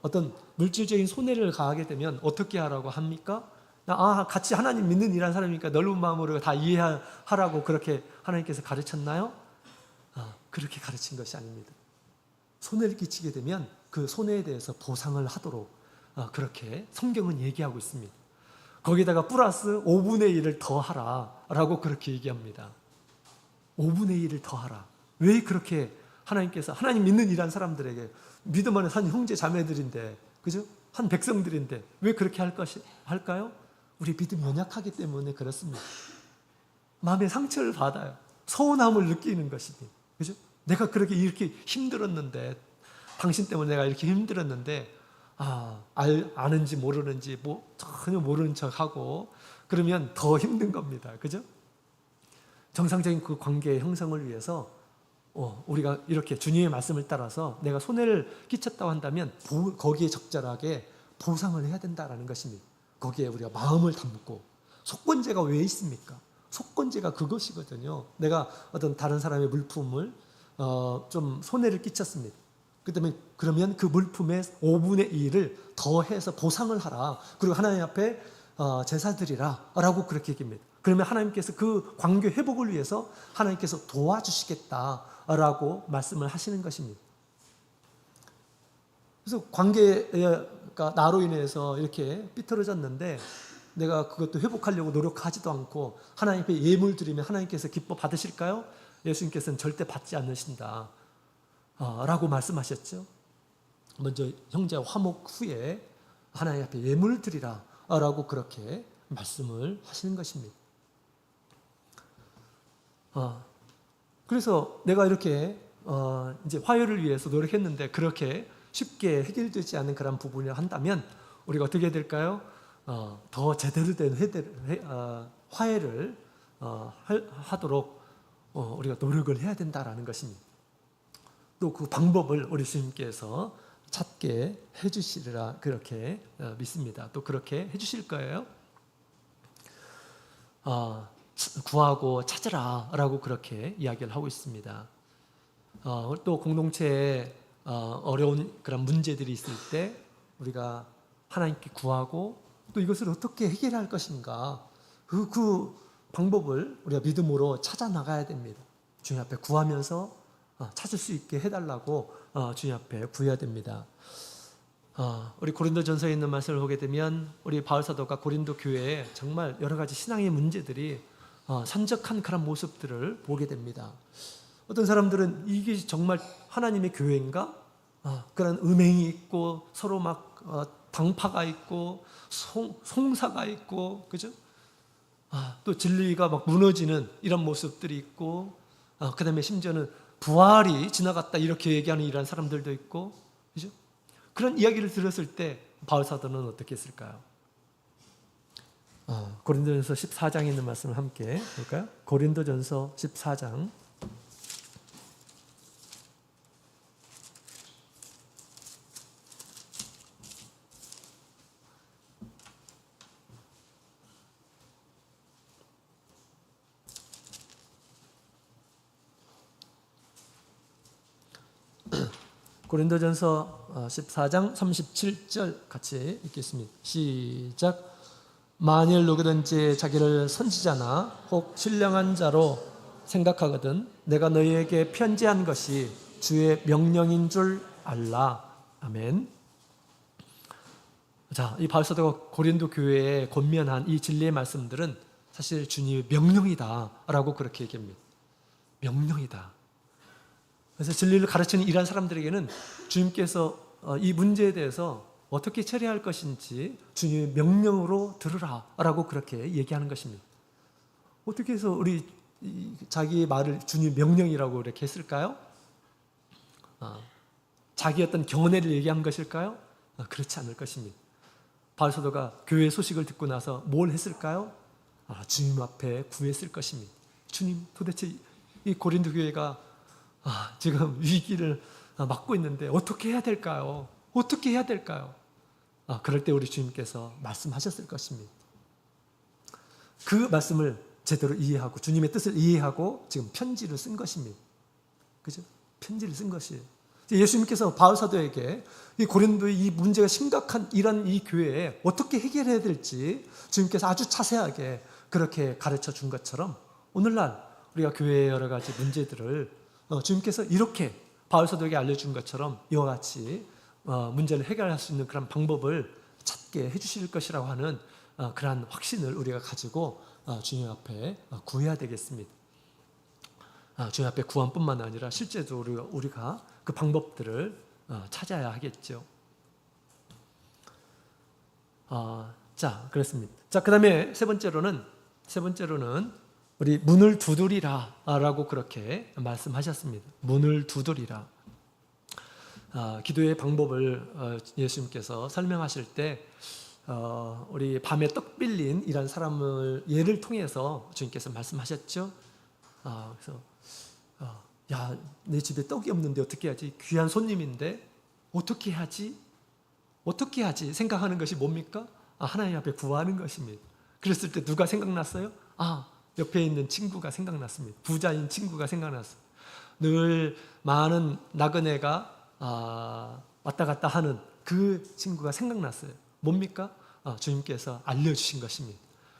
A: 어떤 물질적인 손해를 가하게 되면 어떻게 하라고 합니까? 같이 하나님 믿는 이란 사람이니까 넓은 마음으로 다 이해하라고 그렇게 하나님께서 가르쳤나요? 그렇게 가르친 것이 아닙니다. 손해를 끼치게 되면 그 손해에 대해서 보상을 하도록 그렇게 성경은 얘기하고 있습니다. 거기다가 플러스 5분의 1을 더 하라라고 그렇게 얘기합니다. 5분의 1을 더 하라. 왜 그렇게 하나님께서, 하나님 믿는 이란 사람들에게 믿음 안에 산 형제 자매들인데, 그죠? 한 백성들인데 왜 그렇게 할까요? 우리 믿음이 연약하기 때문에 그렇습니다. 마음의 상처를 받아요. 서운함을 느끼는 것입니다. 그죠? 내가 그렇게 이렇게 힘들었는데, 당신 때문에 내가 이렇게 힘들었는데, 아는지 모르는지 전혀 모르는 척하고 그러면 더 힘든 겁니다. 그죠? 정상적인 그 관계의 형성을 위해서 우리가 이렇게 주님의 말씀을 따라서 내가 손해를 끼쳤다고 한다면 거기에 적절하게 보상을 해야 된다는 것입니다. 거기에 우리가 마음을 담고. 속건제가 왜 있습니까? 속건제가 그것이거든요. 내가 어떤 다른 사람의 물품을 좀 손해를 끼쳤습니다. 그러면 그 물품의 5분의 1을 더해서 보상을 하라. 그리고 하나님 앞에 제사드리라 라고 그렇게 얘기합니다. 그러면 하나님께서 그 관계 회복을 위해서 하나님께서 도와주시겠다라고 말씀을 하시는 것입니다. 그래서 관계가 나로 인해서 이렇게 삐뚤어졌는데 내가 그것도 회복하려고 노력하지도 않고 하나님 앞에 예물 드리면 하나님께서 기뻐 받으실까요? 예수님께서는 절대 받지 않으신다 라고 말씀하셨죠. 먼저 형제와 화목 후에 하나님 앞에 예물 드리라 라고 그렇게 말씀을 하시는 것입니다. 그래서 내가 이렇게 이제 화해를 위해서 노력했는데 그렇게 쉽게 해결되지 않는 그런 부분을 한다면 우리가 어떻게 해야 될까요? 더 제대로 된 화해를 하도록 우리가 노력을 해야 된다라는 것입니다. 또 그 방법을 우리 주님께서 찾게 해주시리라 그렇게 믿습니다. 또 그렇게 해주실 거예요. 구하고 찾으라라고 그렇게 이야기를 하고 있습니다. 또 공동체에 어려운 그런 문제들이 있을 때 우리가 하나님께 구하고 또 이것을 어떻게 해결할 것인가 그 방법을 우리가 믿음으로 찾아 나가야 됩니다. 주님 앞에 구하면서 찾을 수 있게 해달라고 주님 앞에 구해야 됩니다. 우리 고린도전서에 있는 말씀을 보게 되면 우리 바울 사도가 고린도 교회에 정말 여러 가지 신앙의 문제들이 산적한 그런 모습들을 보게 됩니다. 어떤 사람들은 이게 정말 하나님의 교회인가? 그런 음행이 있고 서로 막 당파가 있고 송사가 있고, 그죠? 또 진리가 막 무너지는 이런 모습들이 있고, 그 다음에 심지어는 부활이 지나갔다 이렇게 얘기하는 이런 사람들도 있고, 그죠? 그런 이야기를 들었을 때 바울 사도는 어떻게 했을까요? 고린도전서 14장에 있는 말씀을 함께 볼까요? 고린도전서 14장 고린도전서 14장 37절 같이 읽겠습니다. 시작. 만일 누구든지 자기를 선지자나 혹 신령한 자로 생각하거든 내가 너희에게 편지한 것이 주의 명령인 줄 알라. 아멘. 자, 이 바울사도가 고린도 교회에 권면한 이 진리의 말씀들은 사실 주님의 명령이다라고 그렇게 얘기합니다. 명령이다. 그래서 진리를 가르치는 이러한 사람들에게는 주님께서 이 문제에 대해서 어떻게 처리할 것인지 주님의 명령으로 들으라라고 그렇게 얘기하는 것입니다. 어떻게 해서 우리 자기의 말을 주님의 명령이라고 이렇게 했을까요? 자기 어떤 견해를 얘기한 것일까요? 그렇지 않을 것입니다. 바울 사도가 교회 소식을 듣고 나서 뭘 했을까요? 주님 앞에 구했을 것입니다. 주님, 도대체 이 고린도 교회가 지금 위기를 맞고 있는데 어떻게 해야 될까요? 어떻게 해야 될까요? 그럴 때 우리 주님께서 말씀하셨을 것입니다. 그 말씀을 제대로 이해하고 주님의 뜻을 이해하고 지금 편지를 쓴 것입니다. 그죠? 편지를 쓴 것이에요. 예수님께서 바울 사도에게 이 고린도의 이 문제가 심각한 이런 이 교회에 어떻게 해결해야 될지 주님께서 아주 자세하게 그렇게 가르쳐 준 것처럼 오늘날 우리가 교회의 여러 가지 문제들을 주님께서 이렇게 바울 사도에게 알려준 것처럼 이와 같이 문제를 해결할 수 있는 그런 방법을 찾게 해주실 것이라고 하는 그러한 확신을 우리가 가지고 주님 앞에 구해야 되겠습니다. 주님 앞에 구함뿐만 아니라 실제로 우리가 그 방법들을 찾아야 하겠죠. 자, 그렇습니다. 자, 그다음에 세 번째로는 우리 문을 두드리라라고 그렇게 말씀하셨습니다. 문을 두드리라. 기도의 방법을 예수님께서 설명하실 때 우리 밤에 떡 빌린 이란 사람을 예를 통해서 주님께서 말씀하셨죠. 그래서 야, 내 집에 떡이 없는데 어떻게 하지? 귀한 손님인데 어떻게 하지? 어떻게 하지? 생각하는 것이 뭡니까? 하나님 앞에 구하는 것입니다. 그랬을 때 누가 생각났어요? 옆에 있는 친구가 생각났습니다. 부자인 친구가 생각났어요. 늘 많은 나그네가 왔다 갔다 하는 그 친구가 생각났어요. 뭡니까? 주님께서 알려주신 것입니다.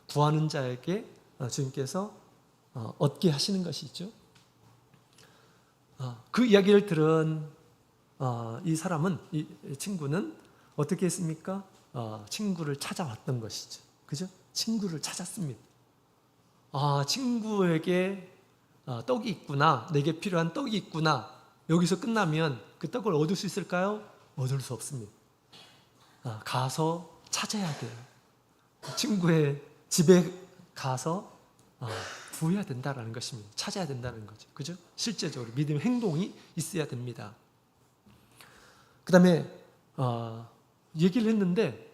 A: 구하는 자에게 주님께서 얻게 하시는 것이죠. 그 이야기를 들은 이 사람은, 이 친구는 어떻게 했습니까? 친구를 찾아왔던 것이죠. 그죠? 친구를 찾았습니다. 친구에게 떡이 있구나, 내게 필요한 떡이 있구나. 여기서 끝나면 그 떡을 얻을 수 있을까요? 얻을 수 없습니다. 가서 찾아야 돼요. 친구의 집에 가서 구해야 된다는 것입니다. 찾아야 된다는 거죠. 그죠? 실제적으로 믿음의 행동이 있어야 됩니다. 그 다음에 얘기를 했는데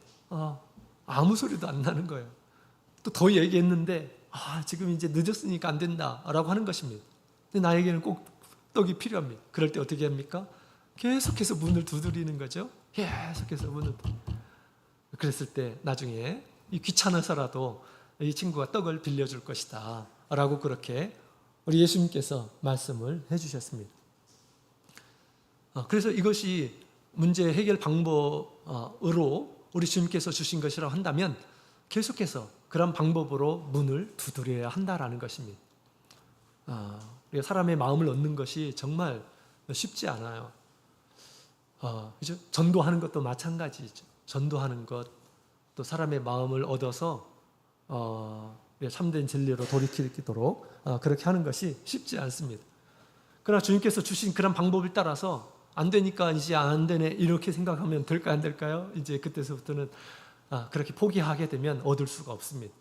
A: 아무 소리도 안 나는 거예요. 또 더 얘기했는데 지금 이제 늦었으니까 안 된다라고 하는 것입니다. 근데 나에게는 꼭 떡이 필요합니다. 그럴 때 어떻게 합니까? 계속해서 문을 두드리는 거죠. 계속해서 문을 그랬을 때 나중에 귀찮아서라도 이 친구가 떡을 빌려줄 것이다 라고 그렇게 우리 예수님께서 말씀을 해주셨습니다. 그래서 이것이 문제 해결 방법으로 우리 주님께서 주신 것이라고 한다면 계속해서 그런 방법으로 문을 두드려야 한다라는 것입니다. 사람의 마음을 얻는 것이 정말 쉽지 않아요. 그죠? 전도하는 것도 마찬가지죠. 전도하는 것, 또 사람의 마음을 얻어서 참된 진리로 돌이키도록 그렇게 하는 것이 쉽지 않습니다. 그러나 주님께서 주신 그런 방법을 따라서 안 되니까 이제 안 되네 이렇게 생각하면 될까요, 안 될까요? 이제 그때서부터는 그렇게 포기하게 되면 얻을 수가 없습니다.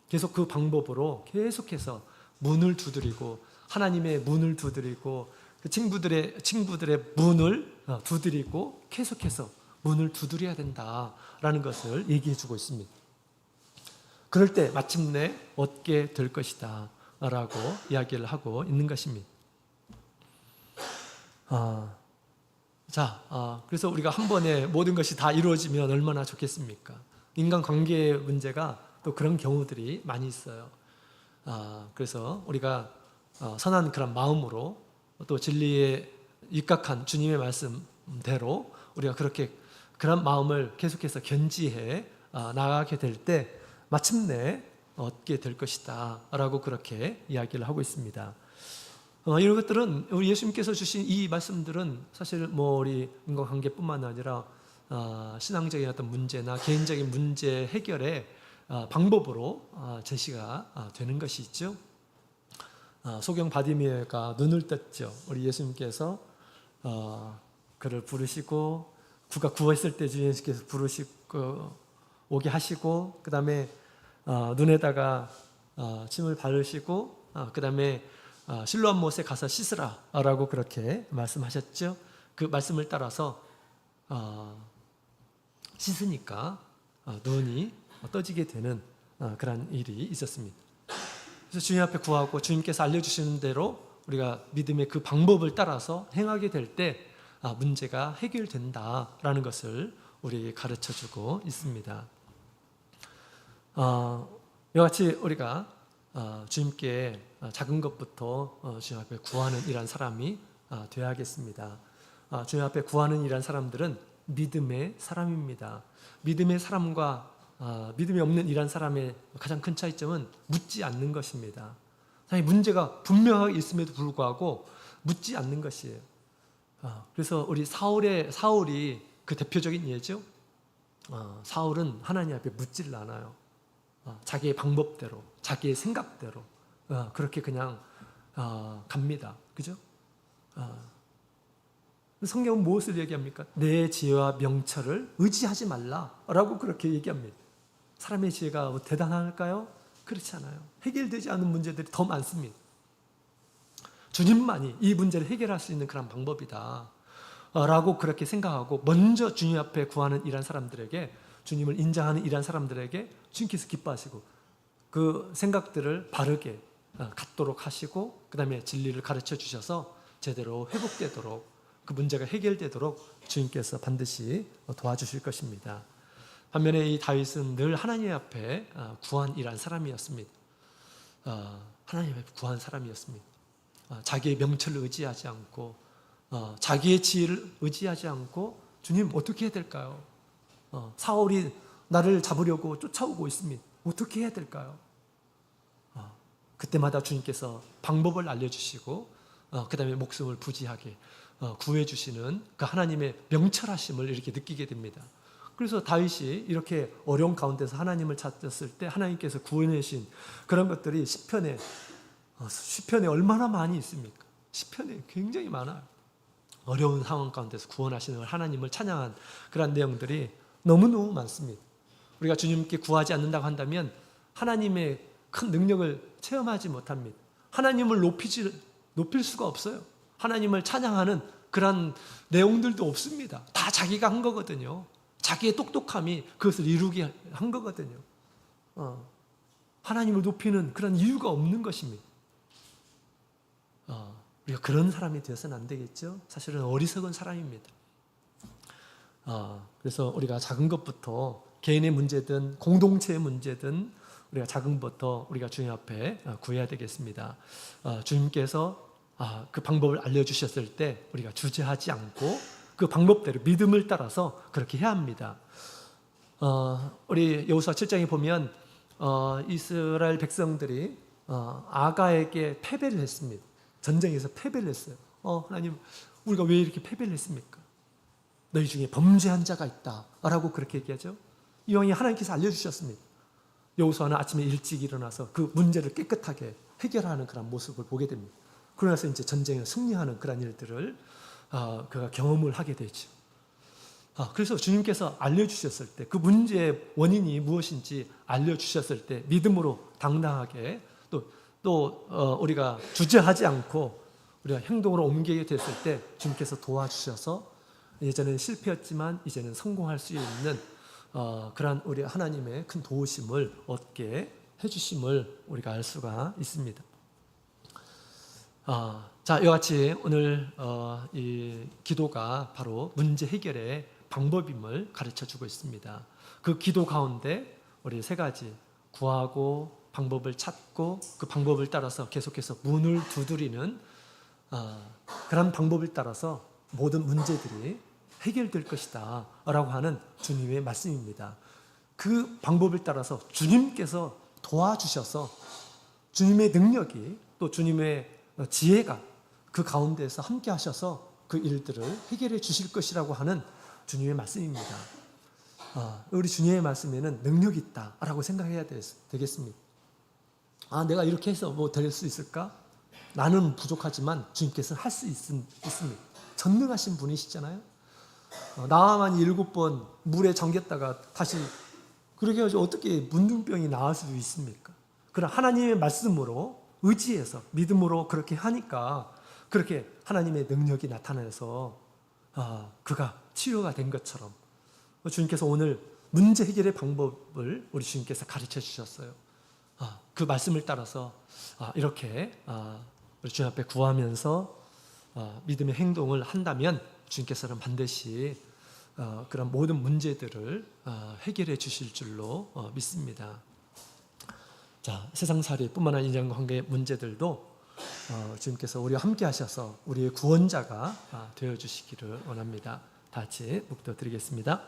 A: 계속 그 방법으로 계속해서 문을 두드리고 하나님의 문을 두드리고 그 친구들의 문을 두드리고 계속해서 문을 두드려야 된다라는 것을 얘기해 주고 있습니다. 그럴 때 마침내 얻게 될 것이다 라고 이야기를 하고 있는 것입니다. 그래서 우리가 한 번에 모든 것이 다 이루어지면 얼마나 좋겠습니까? 인간관계의 문제가 또 그런 경우들이 많이 있어요. 그래서 우리가 선한 그런 마음으로 또 진리에 입각한 주님의 말씀대로 우리가 그렇게 그런 마음을 계속해서 견지해 나가게 될 때 마침내 얻게 될 것이다 라고 그렇게 이야기를 하고 있습니다. 이런 것들은 우리 예수님께서 주신 이 말씀들은 사실 우리 인간관계뿐만 아니라 신앙적인 어떤 문제나 개인적인 문제 해결의 방법으로 제시가 되는 것이 있죠. 소경 바디메오가 눈을 떴죠. 우리 예수님께서 그를 부르시고 그가 구했을 때 주 예수께서 부르시고 오게 하시고 그 다음에 눈에다가 침을 바르시고 그 다음에 실로암 못에 가서 씻으라 라고 그렇게 말씀하셨죠. 그 말씀을 따라서 씻으니까 눈이 떠지게 되는 그런 일이 있었습니다. 그래서 주님 앞에 구하고 주님께서 알려주시는 대로 우리가 믿음의 그 방법을 따라서 행하게 될 때 문제가 해결된다라는 것을 우리 가르쳐주고 있습니다. 이와 같이 우리가 주님께 작은 것부터 주님 앞에 구하는 이런 사람이 되어야겠습니다. 주님 앞에 구하는 이런 사람들은 믿음의 사람입니다. 믿음의 사람과 믿음이 없는 이런 사람의 가장 큰 차이점은 묻지 않는 것입니다. 사실 문제가 분명하게 있음에도 불구하고 묻지 않는 것이에요. 그래서 우리 사울이 그 대표적인 예죠. 사울은 하나님 앞에 묻질 않아요. 자기의 방법대로, 자기의 생각대로 그렇게 그냥 갑니다. 그죠? 성경은 무엇을 얘기합니까? 내 지혜와 명철을 의지하지 말라라고 그렇게 얘기합니다. 사람의 지혜가 뭐 대단할까요? 그렇지 않아요. 해결되지 않은 문제들이 더 많습니다. 주님만이 이 문제를 해결할 수 있는 그런 방법이다 라고 그렇게 생각하고 먼저 주님 앞에 구하는 이런 사람들에게, 주님을 인정하는 이런 사람들에게 주님께서 기뻐하시고 그 생각들을 바르게 갖도록 하시고, 그 다음에 진리를 가르쳐 주셔서 제대로 회복되도록, 그 문제가 해결되도록 주님께서 반드시 도와주실 것입니다. 반면에 이 다윗은 늘 하나님 앞에 구한 이런 사람이었습니다. 하나님 앞에 구한 사람이었습니다. 자기의 명철을 의지하지 않고, 자기의 지혜를 의지하지 않고, 주님 어떻게 해야 될까요? 사울이 나를 잡으려고 쫓아오고 있습니다. 어떻게 해야 될까요? 그때마다 주님께서 방법을 알려주시고, 그 다음에 목숨을 부지하게 구해주시는 그 하나님의 명철하심을 이렇게 느끼게 됩니다. 그래서 다윗이 이렇게 어려운 가운데서 하나님을 찾았을 때 하나님께서 구원하신 그런 것들이 시편에 얼마나 많이 있습니까? 시편에 굉장히 많아요. 어려운 상황 가운데서 구원하시는 하나님을 찬양한 그런 내용들이 너무너무 많습니다. 우리가 주님께 구하지 않는다고 한다면 하나님의 큰 능력을 체험하지 못합니다. 하나님을 높일 수가 없어요. 하나님을 찬양하는 그런 내용들도 없습니다. 다 자기가 한 거거든요. 자기의 똑똑함이 그것을 이루게 한 거거든요. 하나님을 높이는 그런 이유가 없는 것입니다. 우리가 그런 사람이 되어서는 안 되겠죠. 사실은 어리석은 사람입니다. 그래서 우리가 작은 것부터, 개인의 문제든 공동체의 문제든 우리가 작은 것부터 우리가 주님 앞에 구해야 되겠습니다. 주님께서 그 방법을 알려주셨을 때 우리가 주저하지 않고 그 방법대로 믿음을 따라서 그렇게 해야 합니다. 우리 여호수아 7장에 보면 이스라엘 백성들이 아가에게 패배를 했습니다. 전쟁에서 패배를 했어요. 하나님, 우리가 왜 이렇게 패배를 했습니까? 너희 중에 범죄한 자가 있다 라고 그렇게 얘기하죠. 이왕이 하나님께서 알려주셨습니다. 여호수아는 아침에 일찍 일어나서 그 문제를 깨끗하게 해결하는 그런 모습을 보게 됩니다. 그러나서 이제 전쟁을 승리하는 그런 일들을 그가 경험을 하게 되죠. 그래서 주님께서 알려주셨을 때, 그 문제의 원인이 무엇인지 알려주셨을 때 믿음으로 당당하게 또 우리가 주저하지 않고 우리가 행동으로 옮기게 됐을 때 주님께서 도와주셔서 예전에는 실패였지만 이제는 성공할 수 있는 그러한 우리 하나님의 큰 도우심을 얻게 해주심을 우리가 알 수가 있습니다. 자, 이와 같이 오늘 이 기도가 바로 문제 해결의 방법임을 가르쳐주고 있습니다. 그 기도 가운데 우리 세 가지, 구하고 방법을 찾고 그 방법을 따라서 계속해서 문을 두드리는 그런 방법을 따라서 모든 문제들이 해결될 것이다 라고 하는 주님의 말씀입니다. 그 방법을 따라서 주님께서 도와주셔서 주님의 능력이, 또 주님의 지혜가 그 가운데서 함께 하셔서 그 일들을 해결해 주실 것이라고 하는 주님의 말씀입니다. 우리 주님의 말씀에는 능력이 있다라고 생각해야 되겠습니다. 내가 이렇게 해서 뭐 될 수 있을까? 나는 부족하지만 주님께서는 할 수 있습니다. 전능하신 분이시잖아요. 나만 7번 물에 잠겼다가 다시 그렇게 해가지고 어떻게 문둥병이 나을 수도 있습니까? 그러나 하나님의 말씀으로 의지해서 믿음으로 그렇게 하니까 그렇게 하나님의 능력이 나타나서 그가 치유가 된 것처럼 주님께서 오늘 문제 해결의 방법을 우리 주님께서 가르쳐 주셨어요. 그 말씀을 따라서 이렇게 우리 주님 앞에 구하면서 믿음의 행동을 한다면 주님께서는 반드시 그런 모든 문제들을 해결해 주실 줄로 믿습니다. 자, 세상살이뿐만 아니라 인간관계의 문제들도 주님께서 우리와 함께 하셔서 우리의 구원자가 되어주시기를 원합니다. 다 같이 묵도 드리겠습니다.